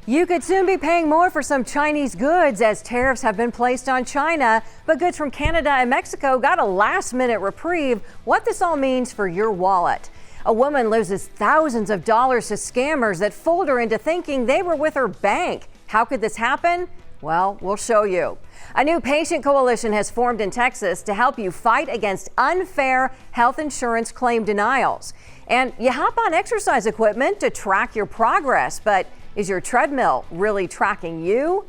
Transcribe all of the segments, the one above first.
You could soon be paying more for some Chinese goods as tariffs have been placed on China, but goods from Canada and Mexico got a last-minute reprieve. What this all means for your wallet. A woman loses thousands of dollars to scammers that fooled her into thinking they were with her bank. How could this happen? Well, we'll show you. A new patient coalition has formed in Texas to help you fight against unfair health insurance claim denials. And you hop on exercise equipment to track your progress, but is your treadmill really tracking you?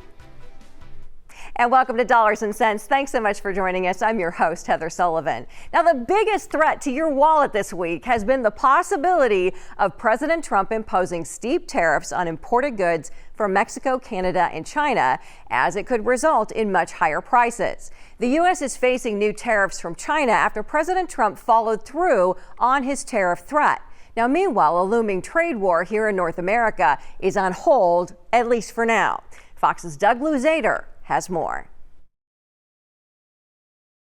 And welcome to Dollars and Cents. Thanks so much for joining us. I'm your host, Heather Sullivan. Now, the biggest threat to your wallet this week has been the possibility of President Trump imposing steep tariffs on imported goods from Mexico, Canada, and China, as it could result in much higher prices. The U.S. is facing new tariffs from China after President Trump followed through on his tariff threat. Now, meanwhile, a looming trade war here in North America is on hold, at least for now. Fox's Doug Luzader has more.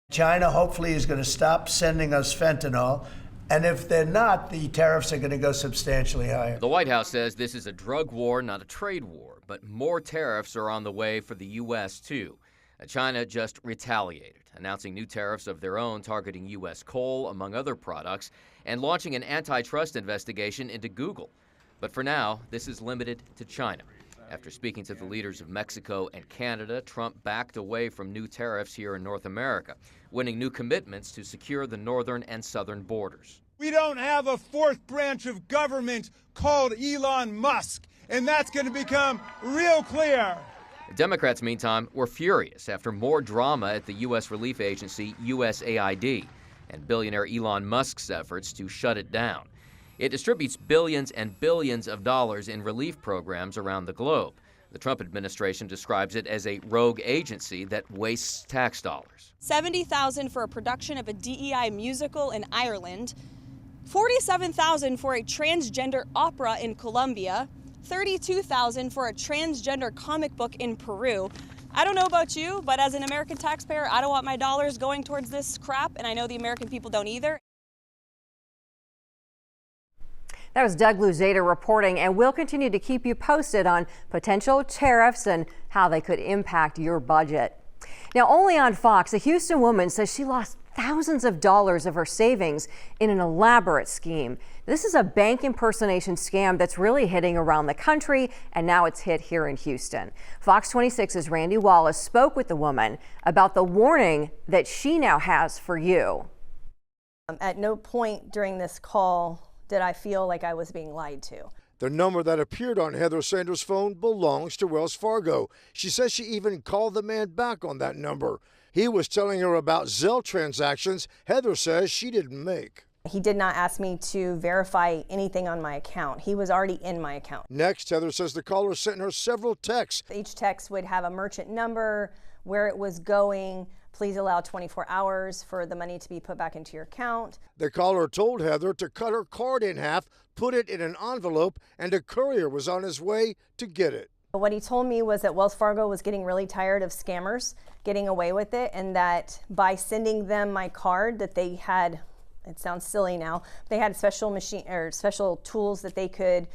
China hopefully is going to stop sending us fentanyl, and if they're not, the tariffs are going to go substantially higher. The White House says this is a drug war, not a trade war, but more tariffs are on the way for the U.S. too. China just retaliated, announcing new tariffs of their own targeting U.S. coal, among other products, and launching an antitrust investigation into Google. But for now, this is limited to China. After speaking to the leaders of Mexico and Canada, Trump backed away from new tariffs here in North America, winning new commitments to secure the northern and southern borders. We don't have a fourth branch of government called Elon Musk, and that's going to become real clear. The Democrats, meantime, were furious after more drama at the U.S. relief agency USAID and billionaire Elon Musk's efforts to shut it down. It distributes billions and billions of dollars in relief programs around the globe. The Trump administration describes it as a rogue agency that wastes tax dollars. $70,000 for a production of a DEI musical in Ireland, $47,000 for a transgender opera in Colombia, $32,000 for a transgender comic book in Peru. I don't know about you, but as an American taxpayer, I don't want my dollars going towards this crap, and I know the American people don't either. That was Doug Luzader reporting, and we'll continue to keep you posted on potential tariffs and how they could impact your budget. Now, only on Fox, a Houston woman says she lost thousands of dollars of her savings in an elaborate scheme. This is a bank impersonation scam that's really hitting around the country, and now it's hit here in Houston. Fox 26's Randy Wallace spoke with the woman about the warning that she now has for you. At no point during this call did I feel like I was being lied to. The number that appeared on Heather Sanders' phone belongs to Wells Fargo. She says she even called the man back on that number. He was telling her about Zelle transactions Heather says she didn't make. He did not ask me to verify anything on my account. He was already in my account. Next, Heather says the caller sent her several texts. Each text would have a merchant number, where it was going. Please allow 24 hours for the money to be put back into your account. The caller told Heather to cut her card in half, put it in an envelope, and a courier was on his way to get it. What he told me was that Wells Fargo was getting really tired of scammers getting away with it, and that by sending them my card that they had, it sounds silly now, they had special tools that they could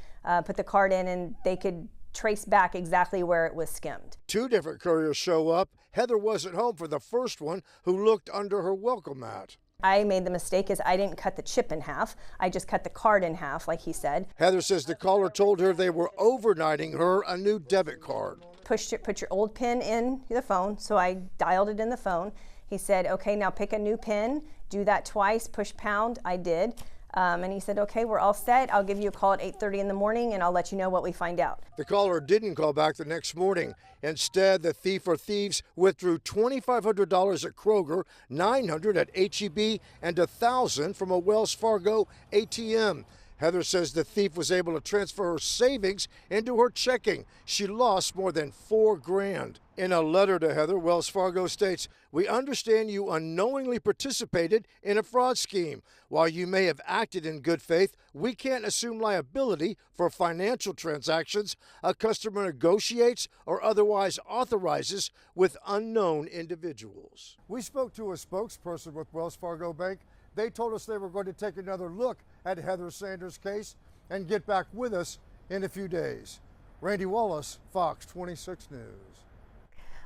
put the card in, and they could trace back exactly where it was skimmed. Two different couriers show up. Heather wasn't home for the first one, who looked under her welcome mat. I made the mistake is I didn't cut the chip in half. I just cut the card in half, like he said. Heather says the caller told her they were overnighting her a new debit card. Put your old PIN in the phone, so I dialed it in the phone. He said, okay, now pick a new PIN, do that twice, push pound. I did. And he said, okay, we're all set. I'll give you a call at 8:30 in the morning, and I'll let you know what we find out. The caller didn't call back the next morning. Instead, the thief or thieves withdrew $2,500 at Kroger, $900 at H-E-B, and $1,000 from a Wells Fargo ATM. Heather says the thief was able to transfer her savings into her checking. She lost more than $4,000. In a letter to Heather, Wells Fargo states, "We understand you unknowingly participated in a fraud scheme. While you may have acted in good faith, we can't assume liability for financial transactions a customer negotiates or otherwise authorizes with unknown individuals." We spoke to a spokesperson with Wells Fargo Bank. They told us they were going to take another look at Heather Sanders' case and get back with us in a few days. Randy Wallace, Fox 26 News.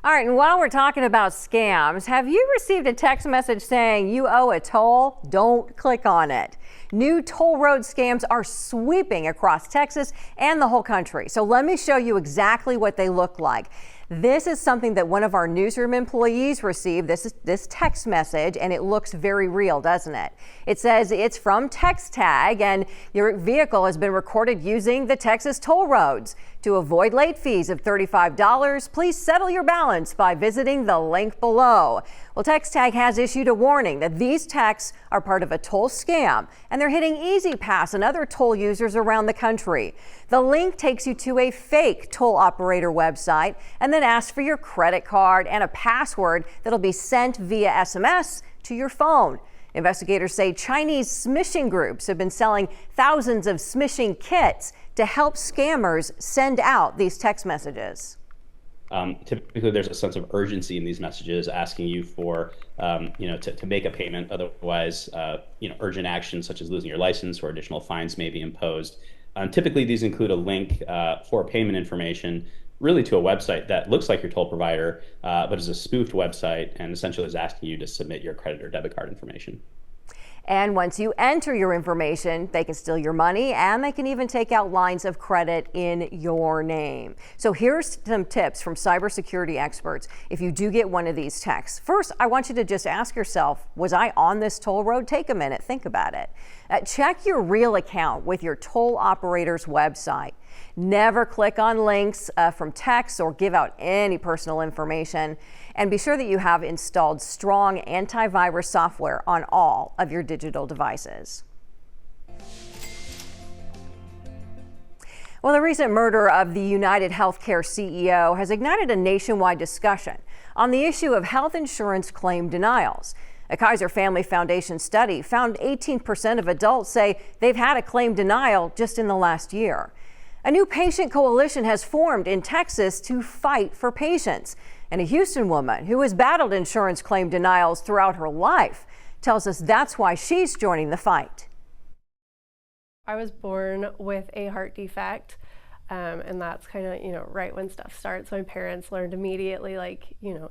All right, and while we're talking about scams, have you received a text message saying you owe a toll? Don't click on it. New toll road scams are sweeping across Texas and the whole country. So let me show you exactly what they look like. This is something that one of our newsroom employees received. This text message, and it looks very real, doesn't it? It says it's from TextTag, and your vehicle has been recorded using the Texas toll roads. To avoid late fees of $35, please settle your balance by visiting the link below. Well, TextTag has issued a warning that these texts are part of a toll scam, and they're hitting Easy Pass and other toll users around the country. The link takes you to a fake toll operator website and then asks for your credit card and a password that'll be sent via SMS to your phone. Investigators say Chinese smishing groups have been selling thousands of smishing kits to help scammers send out these text messages. Typically, there's a sense of urgency in these messages asking you for, to make a payment. Otherwise, urgent actions such as losing your license or additional fines may be imposed. Typically, these include a link for payment information, really to a website that looks like your toll provider, but is a spoofed website and essentially is asking you to submit your credit or debit card information. And once you enter your information, they can steal your money and they can even take out lines of credit in your name. So here's some tips from cybersecurity experts if you do get one of these texts. First, I want you to just ask yourself, was I on this toll road? Take a minute, think about it. Check your real account with your toll operator's website. Never click on links from texts or give out any personal information. And be sure that you have installed strong antivirus software on all of your digital devices. Well, the recent murder of the United Healthcare CEO has ignited a nationwide discussion on the issue of health insurance claim denials. A Kaiser Family Foundation study found 18% of adults say they've had a claim denial just in the last year. A new patient coalition has formed in Texas to fight for patients. And a Houston woman who has battled insurance claim denials throughout her life tells us that's why she's joining the fight. I was born with a heart defect, and that's kind of, right when stuff starts. My parents learned immediately,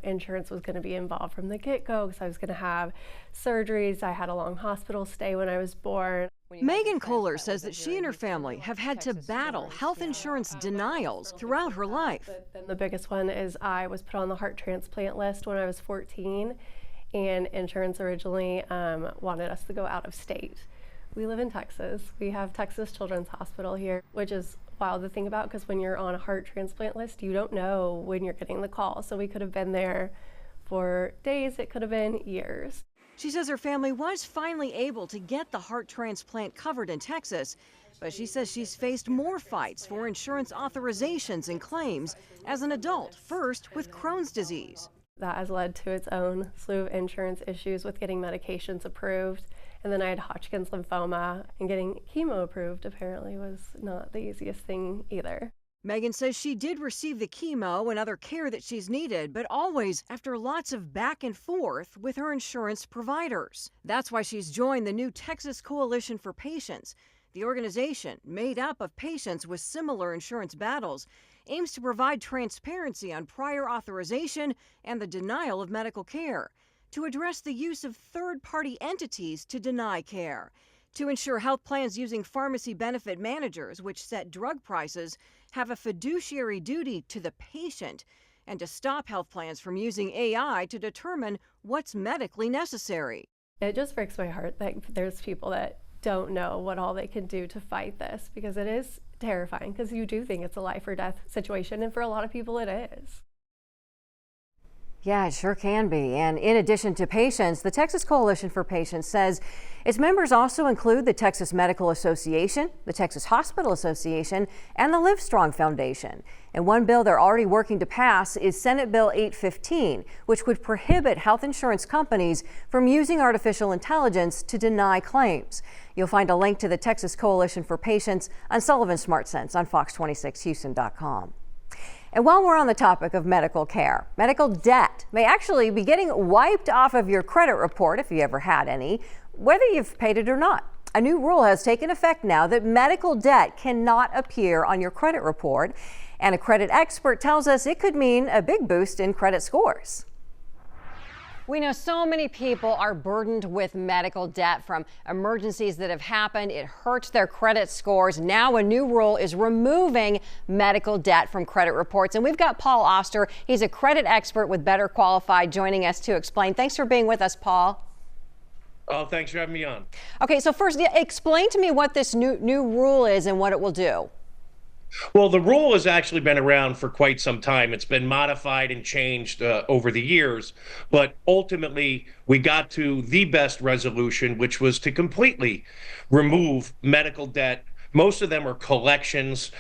insurance was going to be involved from the get-go because I was going to have surgeries. I had a long hospital stay when I was born. Megan Kohler says that she and her family have had to battle health insurance denials throughout her life. Then the biggest one is I was put on the heart transplant list when I was 14, and insurance originally wanted us to go out of state. We live in Texas. We have Texas Children's Hospital here, which is wild to think about because when you're on a heart transplant list, you don't know when you're getting the call. So we could have been there for days, it could have been years. She says her family was finally able to get the heart transplant covered in Texas, but she says she's faced more fights for insurance authorizations and claims as an adult, first with Crohn's disease. That has led to its own slew of insurance issues with getting medications approved. And then I had Hodgkin's lymphoma, and getting chemo approved apparently was not the easiest thing either. Megan says she did receive the chemo and other care that she's needed, but always after lots of back and forth with her insurance providers. That's why she's joined the new Texas Coalition for Patients. The organization, made up of patients with similar insurance battles, aims to provide transparency on prior authorization and the denial of medical care, to address the use of third-party entities to deny care, to ensure health plans using pharmacy benefit managers, which set drug prices, have a fiduciary duty to the patient, and to stop health plans from using AI to determine what's medically necessary. It just breaks my heart that there's people that don't know what all they can do to fight this, because it is terrifying, because you do think it's a life or death situation, and for a lot of people it is. Yeah, it sure can be. And in addition to patients, the Texas Coalition for Patients says its members also include the Texas Medical Association, the Texas Hospital Association, and the Livestrong Foundation. And one bill they're already working to pass is Senate Bill 815, which would prohibit health insurance companies from using artificial intelligence to deny claims. You'll find a link to the Texas Coalition for Patients on Sullivan Smart Sense on Fox26Houston.com. And while we're on the topic of medical care, medical debt may actually be getting wiped off of your credit report if you ever had any, whether you've paid it or not. A new rule has taken effect now that medical debt cannot appear on your credit report, and a credit expert tells us it could mean a big boost in credit scores. We know so many people are burdened with medical debt from emergencies that have happened. It hurts their credit scores. Now a new rule is removing medical debt from credit reports. And we've got Paul Oster. He's a credit expert with Better Qualified joining us to explain. Thanks for being with us, Paul. Oh, thanks for having me on. Okay, so first, explain to me what this new rule is and what it will do. Well, the rule has actually been around for quite some time. It's been modified and changed over the years, but ultimately we got to the best resolution, which was to completely remove medical debt. Most of them are collections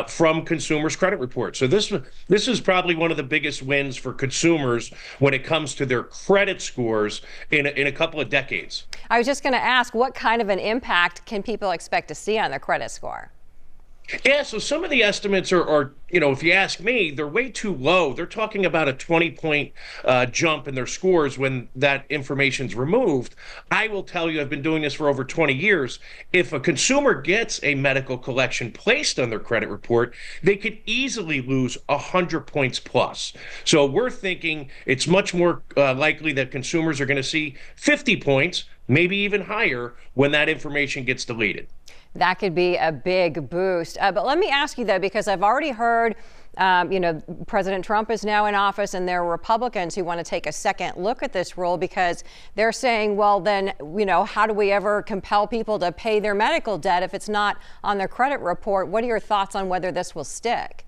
from consumers' credit reports. So this is probably one of the biggest wins for consumers when it comes to their credit scores in a couple of decades. I was just going to ask, what kind of an impact can people expect to see on their credit score? Yeah, so some of the estimates are, if you ask me, they're way too low. They're talking about a 20-point jump in their scores when that information's removed. I will tell you, I've been doing this for over 20 years. If a consumer gets a medical collection placed on their credit report, they could easily lose 100 points plus. So we're thinking it's much more likely that consumers are going to see 50 points, maybe even higher, when that information gets deleted. That could be a big boost. But let me ask you, though, because I've already heard, President Trump is now in office and there are Republicans who want to take a second look at this rule because they're saying, well, then, how do we ever compel people to pay their medical debt if it's not on their credit report? What are your thoughts on whether this will stick?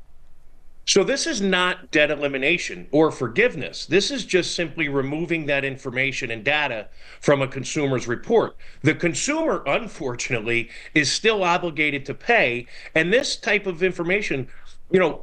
So this is not debt elimination or forgiveness. This is just simply removing that information and data from a consumer's report. The consumer, unfortunately, is still obligated to pay, and this type of information,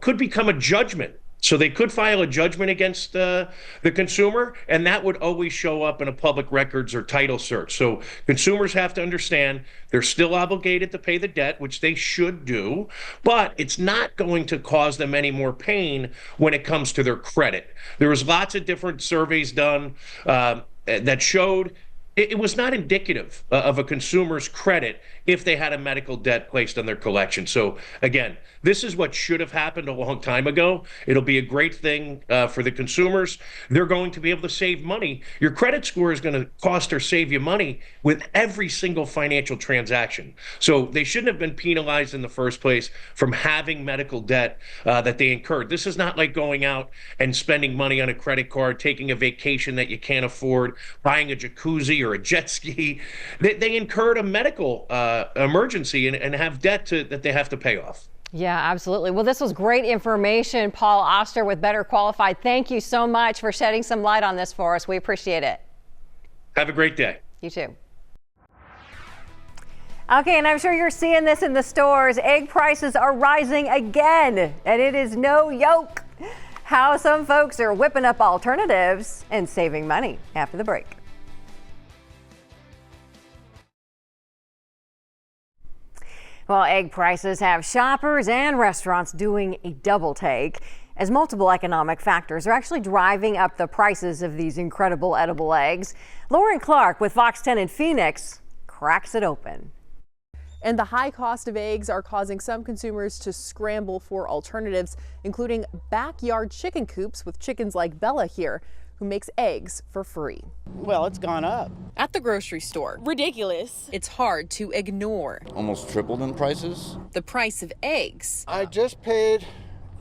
could become a judgment. So they could file a judgment against the consumer, and that would always show up in a public records or title search. So consumers have to understand they're still obligated to pay the debt, which they should do, but it's not going to cause them any more pain when it comes to their credit. There was lots of different surveys done that showed it was not indicative of a consumer's credit if they had a medical debt placed on their collection. So again, this is what should have happened a long time ago. It'll be a great thing for the consumers. They're going to be able to save money. Your credit score is going to cost or save you money with every single financial transaction. So they shouldn't have been penalized in the first place from having medical debt that they incurred. This is not like going out and spending money on a credit card, taking a vacation that you can't afford, buying a jacuzzi or a jet ski. They incurred a medical emergency and have debt that they have to pay off. Yeah, absolutely. Well, this was great information. Paul Oster with Better Qualified. Thank you so much for shedding some light on this for us. We appreciate it. Have a great day. You too. Okay, and I'm sure you're seeing this in the stores. Egg prices are rising again, and it is no joke. How some folks are whipping up alternatives and saving money after the break. Well, egg prices have shoppers and restaurants doing a double take as multiple economic factors are actually driving up the prices of these incredible edible eggs. Lauren Clark with Fox 10 in Phoenix cracks it open. And the high cost of eggs are causing some consumers to scramble for alternatives, including backyard chicken coops with chickens like Bella here, who makes eggs for free. Well, it's gone up. At the grocery store. Ridiculous. It's hard to ignore. Almost tripled in prices. The price of eggs. I just paid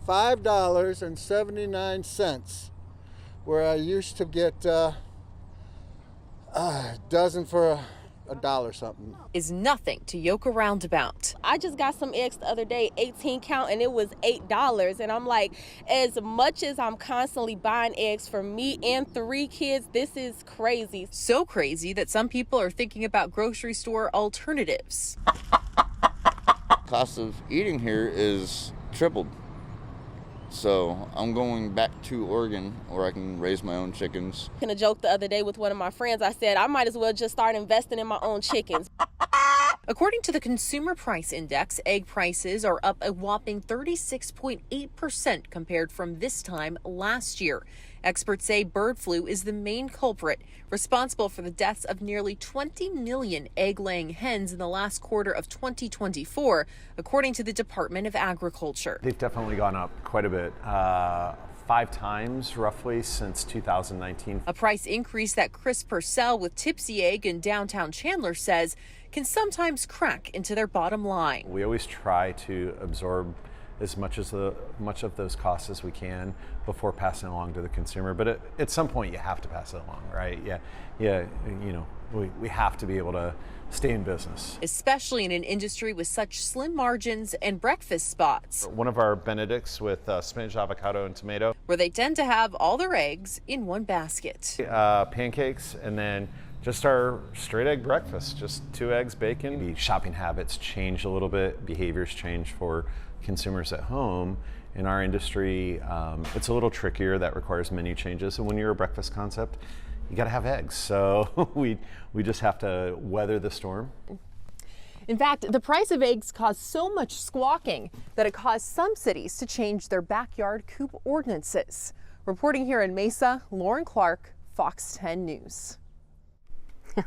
$5.79, where I used to get a dozen for $1 something. Is nothing to yoke around about. I just got some eggs the other day, 18 count, and it was $8. And I'm like, as much as I'm constantly buying eggs for me and 3 kids, this is crazy. So crazy that some people are thinking about grocery store alternatives. Cost of eating here is tripled. So I'm going back to Oregon where I can raise my own chickens. In a joke the other day with one of my friends, I said I might as well just start investing in my own chickens. According to the Consumer Price Index, egg prices are up a whopping 36.8% compared from this time last year. Experts say bird flu is the main culprit, responsible for the deaths of nearly 20 million egg-laying hens in the last quarter of 2024, according to the Department of Agriculture. They've definitely gone up quite a bit. 5 times roughly since 2019. A price increase that Chris Purcell with Tipsy Egg in downtown Chandler says can sometimes crack into their bottom line. We always try to absorb as much of those costs as we can before passing along to the consumer. But at some point you have to pass it along, right? Yeah. We have to be able to stay in business. Especially in an industry with such slim margins and breakfast spots. One of our Benedicts with spinach, avocado, and tomato. Where they tend to have all their eggs in one basket. Pancakes, and then just our straight egg breakfast, just 2 eggs, bacon. The shopping habits change a little bit, behaviors change for consumers at home. In our industry, it's a little trickier. That requires menu changes. And when you're a breakfast concept, you got to have eggs. So we just have to weather the storm. In fact, the price of eggs caused so much squawking that it caused some cities to change their backyard coop ordinances. Reporting here in Mesa, Lauren Clark, Fox 10 News.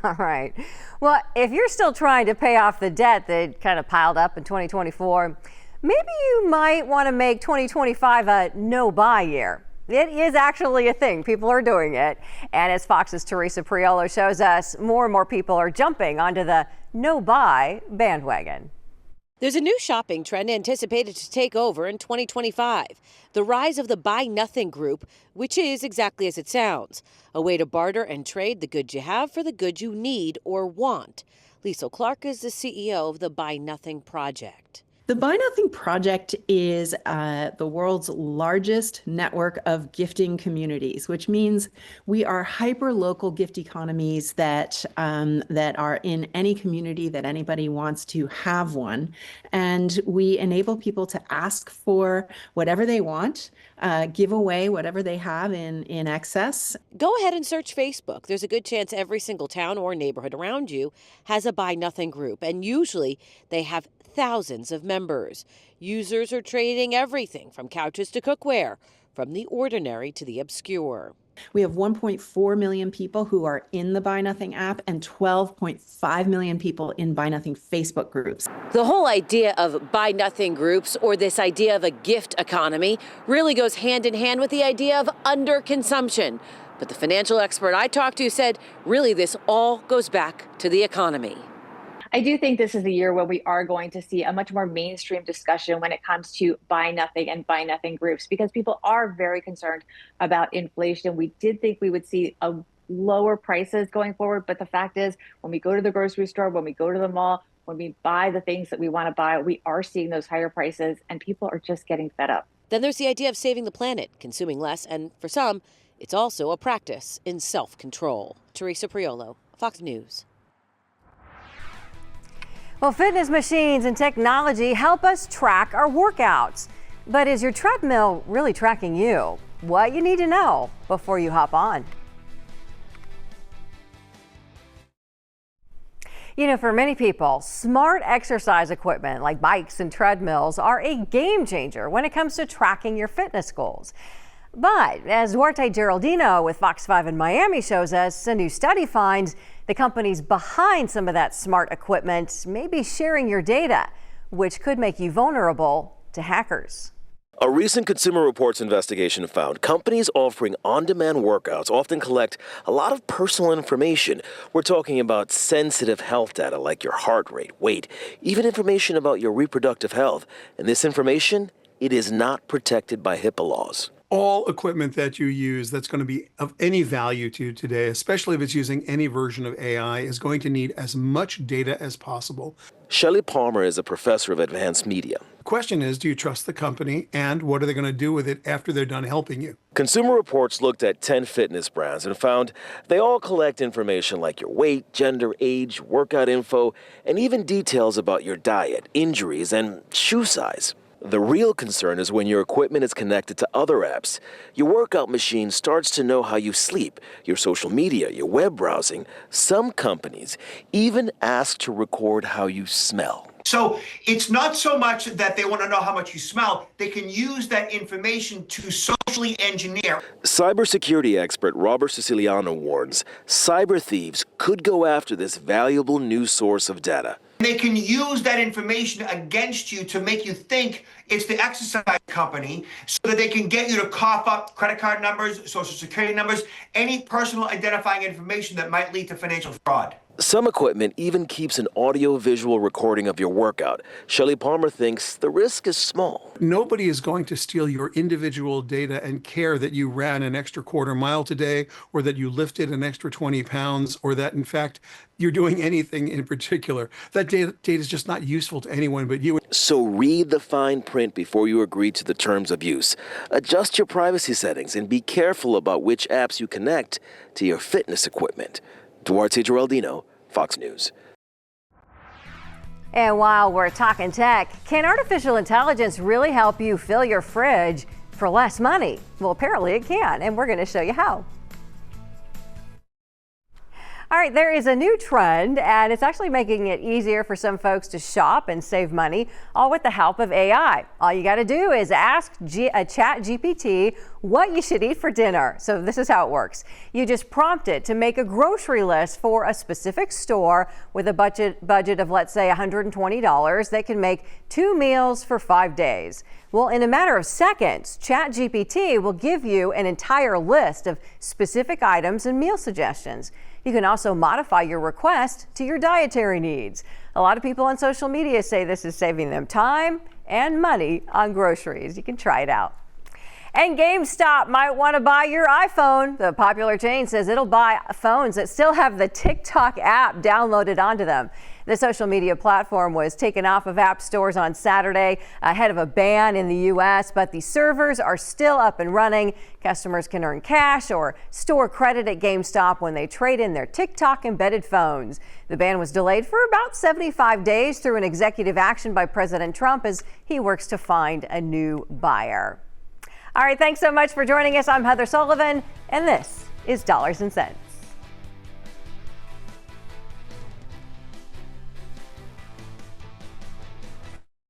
All right. Well, if you're still trying to pay off the debt that kind of piled up in 2024, maybe you might want to make 2025 a no-buy year. It is actually a thing. People are doing it. And as Fox's Teresa Priolo shows us, more and more people are jumping onto the no-buy bandwagon. There's a new shopping trend anticipated to take over in 2025. The rise of the Buy Nothing group, which is exactly as it sounds, a way to barter and trade the goods you have for the goods you need or want. Lisa Clark is the CEO of the Buy Nothing Project. The Buy Nothing Project is the world's largest network of gifting communities, which means we are hyper-local gift economies that are in any community that anybody wants to have one. And we enable people to ask for whatever they want, give away whatever they have in excess. Go ahead and search Facebook. There's a good chance every single town or neighborhood around you has a Buy Nothing group, and usually they have thousands of members. Users are trading everything from couches to cookware, from the ordinary to the obscure. We have 1.4 million people who are in the Buy Nothing app and 12.5 million people in Buy Nothing Facebook groups. The whole idea of Buy Nothing groups, or this idea of a gift economy, really goes hand in hand with the idea of underconsumption. But the financial expert I talked to said, really, this all goes back to the economy. I do think this is a year where we are going to see a much more mainstream discussion when it comes to Buy Nothing and Buy Nothing groups, because people are very concerned about inflation. We did think we would see lower prices going forward, but the fact is, when we go to the grocery store, when we go to the mall, when we buy the things that we want to buy, we are seeing those higher prices, and people are just getting fed up. Then there's the idea of saving the planet, consuming less, and for some, it's also a practice in self-control. Teresa Priolo, Fox News. Well, fitness machines and technology help us track our workouts. But is your treadmill really tracking you? What you need to know before you hop on. You know, for many people, smart exercise equipment like bikes and treadmills are a game changer when it comes to tracking your fitness goals. But as Duarte Geraldino with Fox 5 in Miami shows us, a new study finds the companies behind some of that smart equipment may be sharing your data, which could make you vulnerable to hackers. A recent Consumer Reports investigation found companies offering on-demand workouts often collect a lot of personal information. We're talking about sensitive health data like your heart rate, weight, even information about your reproductive health. And this information, it is not protected by HIPAA laws. All equipment that you use that's going to be of any value to you today, especially if it's using any version of AI, is going to need as much data as possible. Shelley Palmer is a professor of advanced media. The question is, do you trust the company, and what are they going to do with it after they're done helping you? Consumer Reports looked at 10 fitness brands and found they all collect information like your weight, gender, age, workout info, and even details about your diet, injuries, and shoe size. The real concern is when your equipment is connected to other apps. Your workout machine starts to know how you sleep, your social media, your web browsing. Some companies even ask to record how you smell. So it's not so much that they want to know how much you smell. They can use that information to socially engineer. Cybersecurity expert Robert Siciliano warns cyber thieves could go after this valuable new source of data. They can use that information against you to make you think it's the exercise company so that they can get you to cough up credit card numbers, social security numbers, any personal identifying information that might lead to financial fraud. Some equipment even keeps an audio-visual recording of your workout. Shelley Palmer thinks the risk is small. Nobody is going to steal your individual data and care that you ran an extra quarter mile today, or that you lifted an extra 20 pounds, or that, in fact, you're doing anything in particular. That data is just not useful to anyone but you. So read the fine print before you agree to the terms of use. Adjust your privacy settings and be careful about which apps you connect to your fitness equipment. Duarte Geraldino, Fox News. And while we're talking tech, can artificial intelligence really help you fill your fridge for less money? Well, apparently it can, and we're going to show you how. All right, there is a new trend, and it's actually making it easier for some folks to shop and save money, all with the help of AI. All you got to do is ask ChatGPT what you should eat for dinner. So this is how it works. You just prompt it to make a grocery list for a specific store with a budget of, let's say, $120 that can make 2 meals for 5 days. Well, in a matter of seconds, ChatGPT will give you an entire list of specific items and meal suggestions. You can also modify your request to your dietary needs. A lot of people on social media say this is saving them time and money on groceries. You can try it out. And GameStop might want to buy your iPhone. The popular chain says it'll buy phones that still have the TikTok app downloaded onto them. The social media platform was taken off of app stores on Saturday ahead of a ban in the U.S., but the servers are still up and running. Customers can earn cash or store credit at GameStop when they trade in their TikTok embedded phones. The ban was delayed for about 75 days through an executive action by President Trump as he works to find a new buyer. All right, thanks so much for joining us. I'm Heather Sullivan, and this is Dollars and Cents.